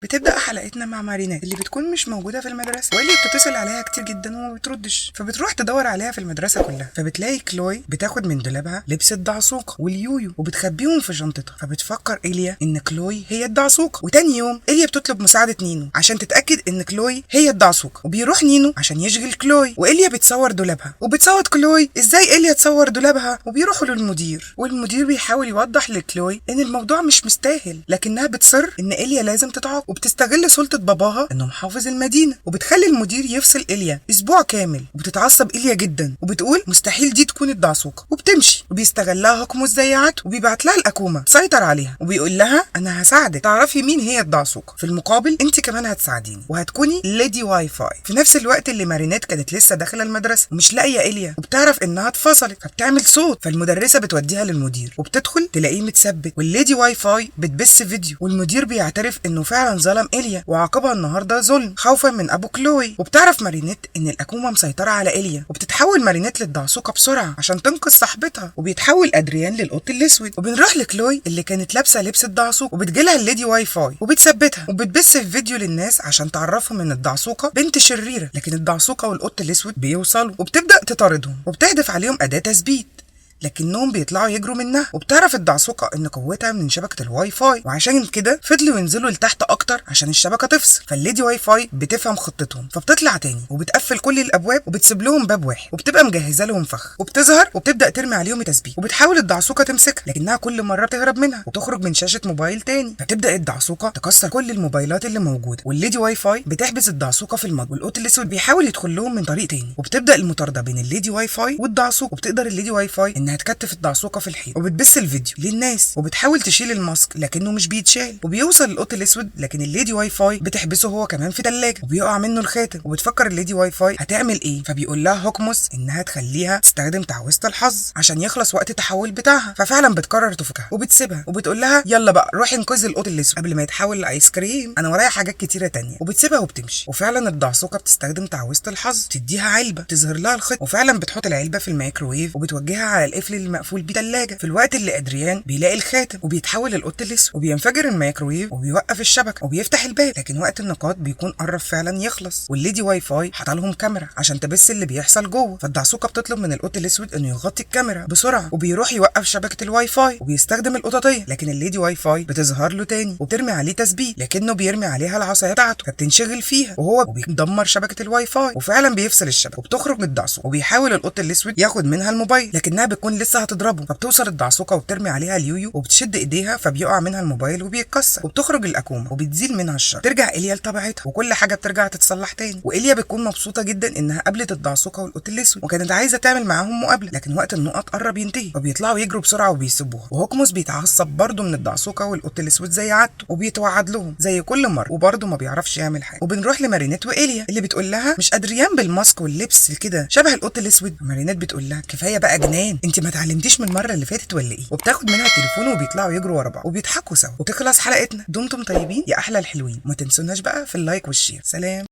بتبدأ حلقتنا مع مارينات اللي بتكون مش موجودة في المدرسة، واللي بتتصل عليها كتير جدا وما بتردش، فبتروح تدور عليها في المدرسة كلها. فبتلاقي كلوي بتاخد من دولابها لبس الدعسوقة واليويو وبتخبيهم في شنطتها. فبتفكر إيليا إن كلوي هي الدعسوقة. وتاني يوم إيليا بتطلب مساعدة نينو عشان تتأكد إن كلوي هي الدعسوقة، وبيروح نينو عشان يشغل كلوي. وإيليا بتصور دولابها وبتصوت كلوي إزاي إيليا تصور دولابها، وبيروحوا للمدير. والمدير بيحاول يوضح لكلوي إن الموضوع مش مستاهل، لكنها بتصر إن إيليا لازم تتعاقب، وبتستغل سلطة باباها انه محافظ المدينة، وبتخلي المدير يفصل إيليا اسبوع كامل. وبتتعصب إيليا جدا وبتقول مستحيل دي تكون الدعسوقة، وبتمشي. وبيستغلها هوكموس زي عادته، وبيبعت لها الأكومة تسيطر عليها، وبيقول لها انا هساعدك تعرفي مين هي الدعسوقة، في المقابل انت كمان هتساعديني وهتكوني ليدي واي فاي. في نفس الوقت اللي مارينات كانت لسه داخله المدرسة ومش لاقيه إيليا، وبتعرف انها اتفصلت، فبتعمل صوت. فالمدرسة بتوديها للمدير، وبتدخل تلاقيه متثبت، والليدي واي فاي بتبث فيديو. والمدير بيعترف انه فعلا ظلم إيليا وعاقبها النهارده ظلم خوفا من ابو كلوي. وبتعرف مارينيت ان الاكومه مسيطره على إيليا، وبتتحول مارينيت للدعسوقه بسرعه عشان تنقذ صاحبتها. وبيتحول ادريان للقط الاسود. وبنروح لكلوي اللي كانت لابسه لبس الدعسوقه، وبتجيلها الليدي واي فاي وبتثبتها، وبتبث الفيديو للناس عشان تعرفهم ان الدعسوقه بنت شريره. لكن الدعسوقه والقط الاسود بيوصلوا، وبتبدا تطاردهم وبتهدف عليهم اداه تثبيت، لكنهم بيطلعوا يجروا منها. وبتعرف الدعسوقة ان قوتها من شبكة الواي فاي، وعشان كده فضلوا ينزلوا لتحت اكتر عشان الشبكة تفصل. فالليدي واي فاي بتفهم خطتهم، فبتطلع تاني وبتقفل كل الابواب وبتسيب لهم باب واحد، وبتبقى مجهزه لهم فخ، وبتظهر وبتبدا ترمي عليهم تثبيت. وبتحاول الدعسوقة تمسكها، لكنها كل مرة بتهرب منها وتخرج من شاشة موبايل تاني. فتبدا الدعسوقة تكسر كل الموبايلات اللي موجودة، والليدي واي فاي بتحبس الدعسوقة في المج، والقط الاسود بيحاول يدخل لهم من طريق تاني. وبتبدا المطاردة بين الليدي واي فاي والدعسوقة، وبتقدر الليدي واي فاي انها تكتف الدعسوقة في الحيط، وبتبث الفيديو للناس. وبتحاول تشيل الماسك لكنه مش بيتشال، وبيوصل القط الاسود، لكن الليدي واي فاي بتحبسه هو كمان في ثلاجه، وبيقع منه الخاتم. وبتفكر الليدي واي فاي هتعمل ايه، فبيقول لها هوكموس انها تخليها تستخدم تعويذه الحظ عشان يخلص وقت التحول بتاعها. ففعلا بتقرر تفكها وبتسيبها، وبتقول لها يلا بقى روحي انقذي القط الاسود قبل ما يتحول لايس كريم، انا ورايا حاجات كتيره تانية. وبتسيبها وبتمشي. وفعلا الدعسوقه بتستخدم تعويذه الحظ، تديها علبه تظهر لها الخط، وفعلا بتحط العلبه في الميكروويف وبتوجهها على القفل المقفول بثلاجه. في الوقت اللي ادريان بيلاقي الخاتم، وبيتحول للقط الاسود، وبينفجر الميكروويف وبيوقف الشبكه وبيفتح الباب. لكن وقت النقاط بيكون قرب فعلا يخلص، والليدي واي فاي حاطه كاميرا عشان تبث اللي بيحصل جوه. فالدعسوقه بتطلب من القط الاسود انه يغطي الكاميرا بسرعه، وبيروح يوقف شبكه الواي فاي وبيستخدم القططيه. لكن الليدي واي فاي بتظهر له تاني وبترمي عليه تثبيت، لكنه بيرمي عليها العصايه بتاعته فبتنشغل فيها، وهو بيدمر شبكه الواي فاي وفعلا بيفصل الشبكه. وبتخرج من الدعسوقه، وبيحاول القط الاسود ياخد منها الموبايل، لكنها بتكون لسه هتضربه. فبتوصل الدعسوقه وبترمي عليها اليويو وبتشد ايديها، فبيقع منها الموبايل وبيتكسر. وبتخرج الاكومه وبتزيل منها الشر. ترجع إيليا لطبيعتها، وكل حاجه بترجع تتصلح تاني. وإيليا بتكون مبسوطه جدا انها قابلت الدعسوقه والقط الاسود، وكانت عايزه تعمل معاهم مقابله، لكن وقت النقط قرب ينتهي، وبيطلعوا يجروا بسرعه وبيسيبوها. وهوكموس بيتعصب برضه من الدعسوقه والقط الاسود زي عادته، وبيتوعد لهم زي كل مره، وبرضه ما بيعرفش يعمل حاجه. وبنروح لمارينيت وإيليا اللي بتقول لها مش ادريان بالماسك واللبس كده شبه القط الاسود. مارينيت بتقول لها كفايه بقى جنان، انت ما اتعلمتيش من المره اللي فاتت ولا ايه؟ وبتاخد منها التليفون وبيطلعوا يجروا ورا بعض وبيضحكوا سوا. وتخلص حلقتنا. دمتم طيبين يا احلى الحلوين، وما تنسوناش بقى في اللايك والشير. سلام.